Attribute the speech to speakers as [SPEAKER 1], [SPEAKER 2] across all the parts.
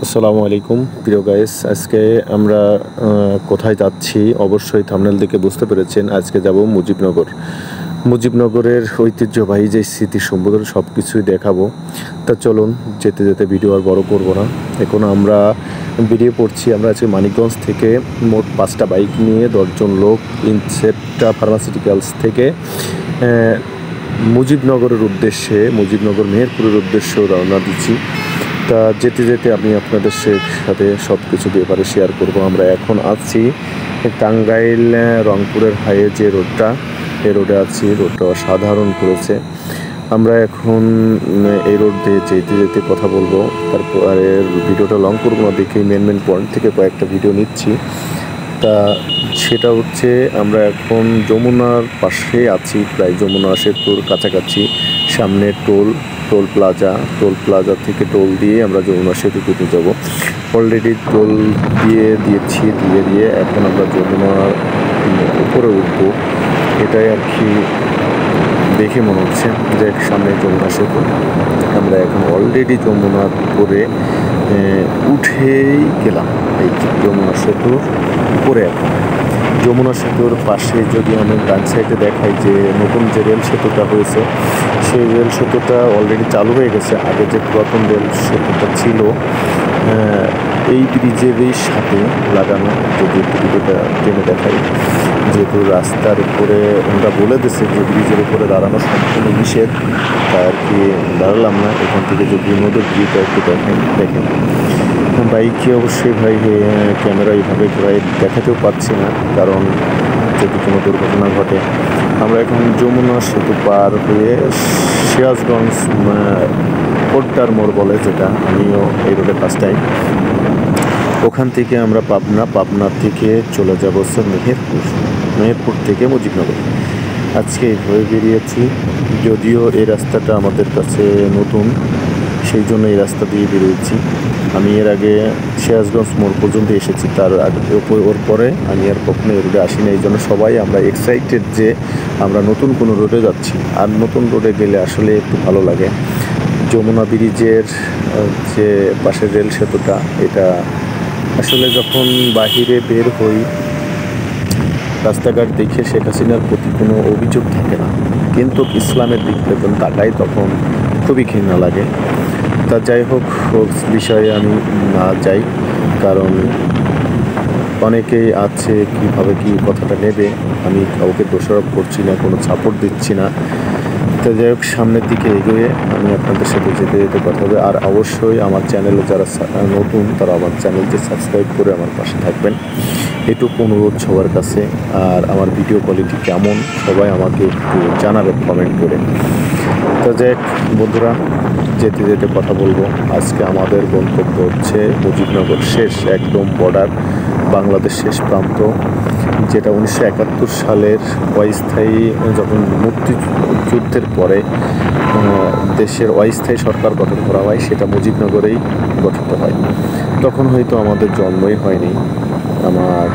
[SPEAKER 1] আসসালামু আলাইকুম প্রিয় গাইস। আজকে আমরা কোথায় যাচ্ছি অবশ্যই থাম্বনেল দেখে বুঝতে পেরেছেন। আজকে যাব মুজিবনগর। মুজিবনগরের ঐতিহ্যবাহী যে স্মৃতি সম্পদ সব কিছুই দেখাবো। তা চলুন, যেতে যেতে ভিডিও আর বড় করব না। এখন আমরা বেরিয়ে পড়ছি। আমরা আজকে মানিকগঞ্জ থেকে মোট 5টা বাইক নিয়ে 10 জন লোক ইনসেপ্টা ফার্মাসিউটিক্যালস থেকে মুজিবনগরের উদ্দেশ্যে, মুজিবনগর মেহেরপুরের উদ্দেশ্যে রওনা দিচ্ছি। তা যেতে যেতে আমি আপনাদের সাথে সব কিছু ব্যাপারে শেয়ার করব। আমরা এখন আছি টাঙ্গাইল রংপুরের হাইওয়ে যে রোডটা, এই রোডে আছি। রোডটা অসাধারণ করেছে। আমরা এখন এই রোড দিয়ে যেতে যেতে কথা বলবো। তারপর ভিডিওটা লং করবো না, দেখেই মেন পয়েন্ট থেকে কয়েকটা ভিডিও নিচ্ছি। তা সেটা হচ্ছে আমরা এখন যমুনার পাশে আছি, প্রায় যমুনা সেতুর কাছাকাছি। সামনে টোল প্লাজা থেকে টোল দিয়ে আমরা যমুনা সেতু পেতে যাব। অলরেডি টোল দিয়ে এখন আমরা যমুনার উপরে উঠবো। এটাই আর কি দেখে মনে হচ্ছে যে সামনে যমুনা সেতু। আমরা এখন অলরেডি যমুনার উপরে উঠেই গেলাম। এই যমুনা সেতুর উপরে এখন যমুনা সেতুর পাশে যদি আমি ডান সাইডে দেখাই যে নতুন যে রেল সেতুটা হয়েছে, সেই রেল সেতুটা অলরেডি চালু হয়ে গেছে। আগে যে পুরাতন রেল সেতুটা ছিল এই ব্রিজেরই সাথে লাগানো। যদি ভিডিওটা টেনে দেখাই, যেহেতু রাস্তার উপরে ওরা বলে দিচ্ছে যে ব্রিজের উপরে দাঁড়ানো সম্পূর্ণ নিষেধ, তাই আর কি দাঁড়ালাম না। এখান থেকে যদি নদীর ভিউটা একটু দেখেন বাইকে অবশ্যই ভাই ক্যামেরা এইভাবে ভাই দেখাতেও পাচ্ছি না, কারণ যদি কোনো দুর্ঘটনা ঘটে। আমরা এখন যমুনা সেতু পার হয়ে সিরাজগঞ্জ কোট্টার মোড় বলে, যেটা আমিও এই রোডে ফার্স্ট টাইম। ওখান থেকে আমরা পাবনা থেকে চলে যাব মেহেরপুর থেকে মুজিবনগর। আজকে এইভাবে বেরিয়েছি, যদিও এই রাস্তাটা আমাদের কাছে নতুন, সেই জন্য এই রাস্তা দিয়ে বেরিয়েছি। আমি এর আগে সিরাজগঞ্জ মোড় পর্যন্ত এসেছি, তার ওর পরে আমি আর কখনো এই রোডে আসি না। এই জন্য সবাই আমরা এক্সাইটেড যে আমরা নতুন কোনো রোডে যাচ্ছি। আর নতুন রোডে গেলে আসলে একটু ভালো লাগে। যমুনা ব্রিজের যে পাশের রেল সেতুটা, এটা আসলে যখন বাহিরে বের হই রাস্তাঘাট দেখে শেখ হাসিনার প্রতি কোনো অভিযোগ থাকে না, কিন্তু ইসলামের দিক থেকে তাকাই তখন খুবই ঘৃণা লাগে। তা যাই হোক, বিষয়ে আমি না যাই, কারণ অনেকেই আছে কীভাবে কী কথাটা নেবে। আমি কাউকে দোষারোপ করছি না, কোনো সাপোর্ট দিচ্ছি না। তো যাই হোক, সামনের দিকে এগিয়ে আমি আপনাদের সাথে যেতে যেতে কথা হবে। আর অবশ্যই আমার চ্যানেলে যারা নতুন তারা আমার চ্যানেলটি সাবস্ক্রাইব করে আমার পাশে থাকবেন, এটুকু অনুরোধ সবার কাছে। আর আমার ভিডিও কোয়ালিটি কেমন সবাই আমাকে একটু জানাবেন কমেন্ট করে। তো যাই হোক বন্ধুরা, যেতে যেতে কথা বলবো। আজকে আমাদের গন্তব্য হচ্ছে মুজিবনগর, শেষ একদম বর্ডার, বাংলাদেশ শেষ প্রান্ত, যেটা 1971 সালের অস্থায়ী, যখন মুক্তিযুদ্ধের পরে দেশের অস্থায়ী সরকার গঠন করা হয়, সেটা মুজিবনগরেই গঠিত হয়। তখন হয়তো আমাদের জন্মই হয়নি। আমার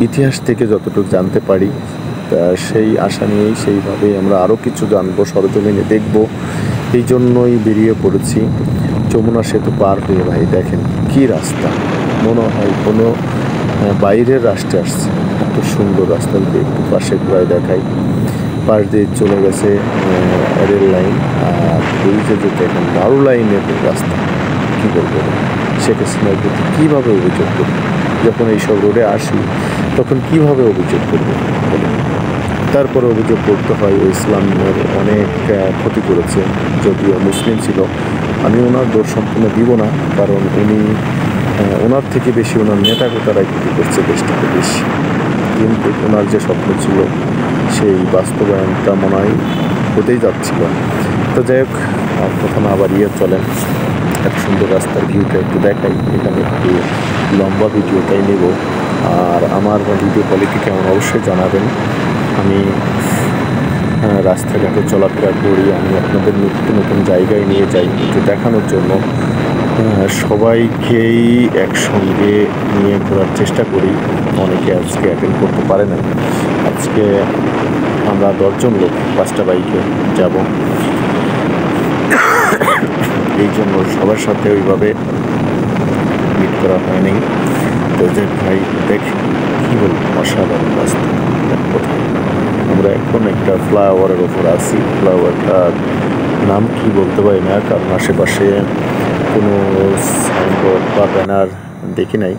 [SPEAKER 1] ইতিহাস থেকে যতটুকু জানতে পারি, সেই আশা নিয়েই সেইভাবেই আমরা আরও কিছু জানবো, সরজমিনে দেখব। এই জন্যই বেরিয়ে পড়েছি। যমুনা সেতু পার হয়ে ভাই দেখেন কি রাস্তা, মনে হয় কোনো বাইরের রাষ্ট্রে আসছে। এত সুন্দর রাস্তা। একটু পাশে ঘুরায় দেখাই, পাশ দিয়ে চলে গেছে রেল লাইন। আর ব্রিজে যে দেখেন 12 লাইনের রাস্তা। কী বলবো, শেখ হাসিনার প্রতি কীভাবে অভিযোগ করব? যখন এইসব রোডে আসি তখন কীভাবে অভিযোগ করবো? তারপরে অভিযোগ করতে হয় ও ইসলামের অনেক ক্ষতি করেছে। যদিও মুসলিম ছিল, আমি ওনার দোষ সম্পূর্ণ দিব না, কারণ উনি ওনার থেকে বেশি ওনার নেতাকতারাই ক্ষতি করছে দেশটাকে বেশি। কিন্তু ওনার যে স্বপ্ন ছিল সেই বাস্তবায়নটা মনে হয় হতেই যাচ্ছিল। তো যাই হোক, কথা না বাড়িয়ে চলেন, এত সুন্দর রাস্তার ভিউটা একটু দেখাই। এখানে একটু লম্বা ভিডিওটাই নেব। আর আমার ভিডিও কোয়ালিটি কেমন অবশ্যই জানাবেন। আমি রাস্তাঘাটে চলাফেরা করি, আমি আপনাদের নতুন নতুন জায়গায় নিয়ে যাই একটু দেখানোর জন্য। সবাইকেই একসঙ্গে নিয়ে ঘোরার চেষ্টা করি। অনেকে আজকে অ্যাটেন্ড করতে পারে না। আজকে আমরা 10 জন লোক 5টা বাইকে যাব। এই জন্য সবার সাথে ওইভাবে মিট করা হয়নি। তো যে ভাই দেখ কী বলবো, অসাধারণ রাস্তা। কোথায় আমরা এখন একটা ফ্লাইওভারের ওপর আছি। ফ্লাইওভারটার নাম কি বলতে পারি না, কারণ আশেপাশে কোনো সাইনবোর্ড বা ব্যানার দেখি নাই।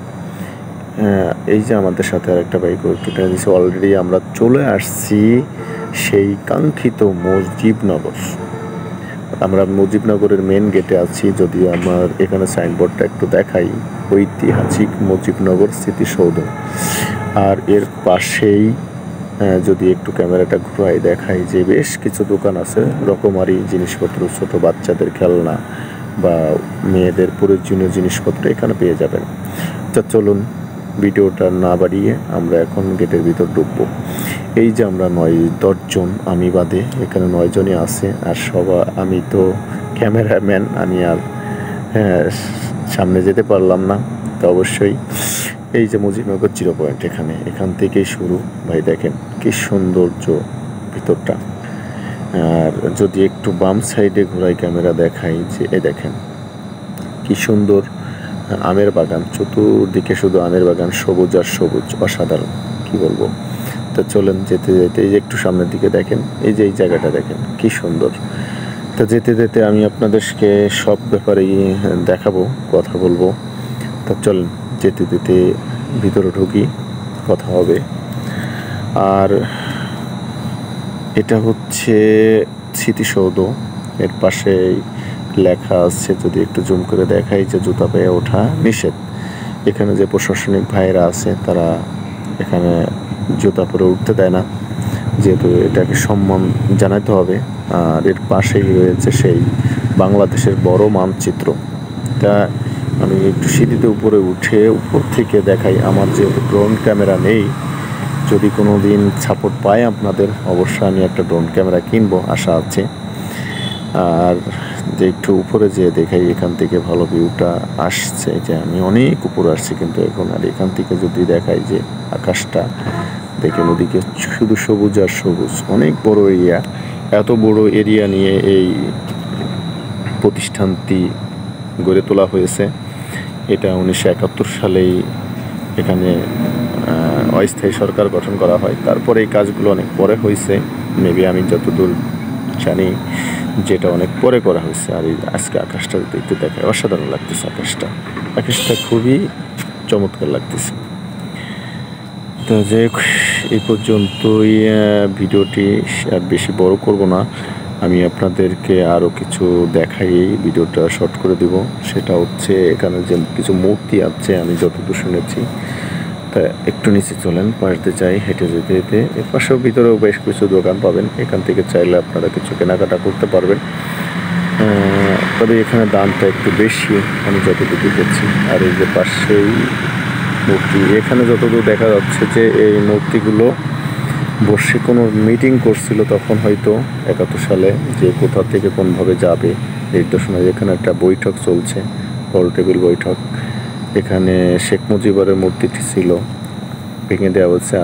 [SPEAKER 1] এই যে আমাদের সাথে আর একটা বাইক কেটে দিয়েছে। অলরেডি আমরা চলে আসছি সেই কাঙ্ক্ষিত মুজিবনগর। আমরা মুজিবনগরের মেন গেটে আছি। যদি আমার এখানে সাইনবোর্ডটা একটু দেখাই, ঐতিহাসিক মুজিবনগর স্মৃতিসৌধ। আর এর পাশেই যদি একটু ক্যামেরাটা ঘুরাই দেখাই যে বেশ কিছু দোকান আছে, রকমারি জিনিসপত্র, ছোট বাচ্চাদের খেলনা বা মেয়েদের প্রয়োজনীয় জিনিসপত্র এখানে পেয়ে যাবেন। তা চলুন ভিডিওটা না বাড়িয়ে আমরা এখন গেটের ভিতর ঢুকবো। এই যে আমরা 9-10 জন, আমি বাদে এখানে 9 জনই আছে। আর আমি তো ক্যামেরাম্যান, আমি আর সামনে যেতে পারলাম না। তো অবশ্যই এই যে মুজিবনগর 0 পয়েন্ট, এখান থেকেই শুরু। ভাই দেখেন কি সৌন্দর্য ভিতরটা। আর যদি একটু বাম সাইডে ঘোরাই ক্যামেরা দেখাই যে এই দেখেন কি সুন্দর আমের বাগান, চতুর্দিকে শুধু আমের বাগান, সবুজ আর সবুজ, অসাধারণ কি বলবো। তো চলেন যেতে যেতে এই যে একটু সামনের দিকে দেখেন, এই যে এই জায়গাটা দেখেন কি সুন্দর। তো যেতে যেতে আমি আপনাদেরকে সব ব্যাপারেই দেখাবো, কথা বলবো। তা চলেন যেতে যেতে ভিতরে ঢুকি, কথা হবে। আর এটা হচ্ছে স্মৃতিসৌধ, এর পাশেই লেখা আছে, যদি একটু জুম করে দেখাই যে জুতা পায়ে ওঠা নিষেধ। এখানে যে প্রশাসনিক ভাইরা আছে তারা এখানে জুতা পরে উঠতে দেয় না, যেহেতু এটাকে সম্মান জানাতে হবে। আর এর পাশেই রয়েছে সেই বাংলাদেশের বড় মানচিত্র। তা আমি একটু সিঁড়িতে উপরে উঠে উপর থেকে দেখাই। আমার যেহেতু ড্রোন ক্যামেরা নেই, যদি কোনো দিন সাপোর্ট পাই আপনাদের, অবশ্যই আমি একটা ড্রোন ক্যামেরা কিনবো, আশা আছে। আর যে একটু উপরে যেয়ে দেখাই, এখান থেকে ভালো ভিউটা আসছে। যে আমি অনেক উপরে আসছি কিন্তু এখন। আর এখান থেকে যদি দেখাই যে আকাশটা দেখেন, ওদিকে শুধু সবুজ আর সবুজ, অনেক বড় এরিয়া। এত বড় এরিয়া নিয়ে এই প্রতিষ্ঠানটি গড়ে তোলা হয়েছে। এটা 1971 সালেই এখানে অস্থায়ী সরকার গঠন করা হয়। তারপরে এই কাজগুলো অনেক পরে হয়েছে, মেবি আমি যতদূর জানি যেটা অনেক পরে করা হয়েছে। আর এই আজকে আকাশটা দেখতে দেখায়, অসাধারণ লাগতেছে। আকাশটা খুবই চমৎকার লাগতেছে। তো যাই হোক, এই পর্যন্তই ভিডিওটি আর বেশি বড় করব না। আমি আপনাদেরকে আরও কিছু দেখাই, ভিডিওটা শর্ট করে দিব। সেটা হচ্ছে এখানে যে কিছু মূর্তি আছে, আমি যতদূর শুনেছি। তা একটু নিচে চলেন, পাশ দিয়ে যাই হেঁটে যেতে যেতে। এর পাশেও ভিতরেও বেশ কিছু দোকান পাবেন, এখান থেকে চাইলে আপনারা কিছু কেনাকাটা করতে পারবেন। তবে এখানে দামটা একটু বেশি আমি যতদূর দেখেছি। আর এই যে পাশেই মূর্তি, এখানে যতদূর দেখা যাচ্ছে যে এই মূর্তিগুলো বসে কোনো মিটিং করছিল তখন, হয়তো 71 সালে, যে কোথা থেকে কোনভাবে যাবে নির্দেশনা। এখানে একটা বৈঠক চলছে, গোল টেবিল বৈঠক। এখানে শেখ মুজিবরের মূর্তিটি ছিল, ভেঙে দেওয়া হচ্ছে।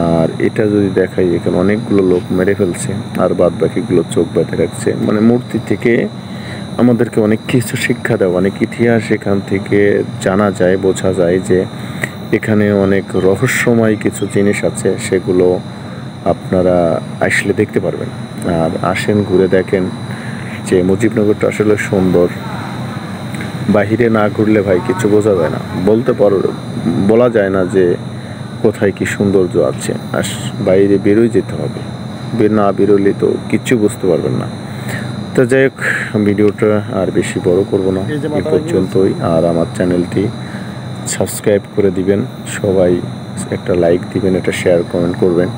[SPEAKER 1] আর এটা যদি দেখাই, এখানে অনেকগুলো লোক মেরে ফেলছে, আর বাদ বাকিগুলো চোখ বেঁধে রাখছে। মানে মূর্তি থেকে আমাদেরকে অনেক কিছু শিক্ষা দেওয়া, অনেক ইতিহাস এখান থেকে জানা যায়, বোঝা যায় যে এখানে অনেক রহস্যময় কিছু জিনিস আছে, সেগুলো আপনারা আসলে দেখতে পারবেন। আর আসেন, ঘুরে দেখেন যে মুজিবনগরটা আসলে সুন্দর। বাহিরে না ঘুরলে ভাই কিছু বোঝা যায় না, বলা যায় না যে কোথায় কি সৌন্দর্য আছে। আর বাইরে বেরোই যেতে হবে, না বেরোলে তো কিচ্ছু বুঝতে পারবেন না। তো যাই হোক, ভিডিওটা আর বেশি বড় করব না, এই পর্যন্তই। আর আমার চ্যানেলটি সাবস্ক্রাইব করে দিবেন, সবাই একটা লাইক দিবেন, একটা শেয়ার কমেন্ট করবেন।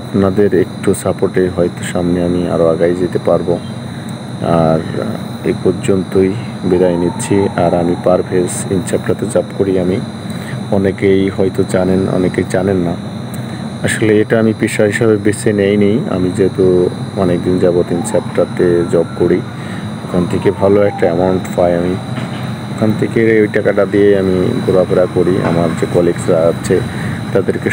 [SPEAKER 1] আপনাদের একটু সাপোর্টে হয়তো সামনে আমি আরও আগাই যেতে পারবো। আর এই পর্যন্তই বিদায় নিচ্ছি। আর আমি পারভেজ ইনসাপ্টাতে জব করি। আমি অনেকেই হয়তো জানেন, অনেকেই জানেন না। আসলে এটা আমি পেশা হিসাবে বেছে নেইনি। আমি যেহেতু অনেকদিন যাবত ইনসাপ্টাতে জব করি, ওখান থেকে ভালো একটা অ্যামাউন্ট পাই আমি। ওখান থেকে ওই টাকাটা দিয়ে আমি ঘোরাফেরা করি। আমার যে কলিগসরা আছে তাদেরকে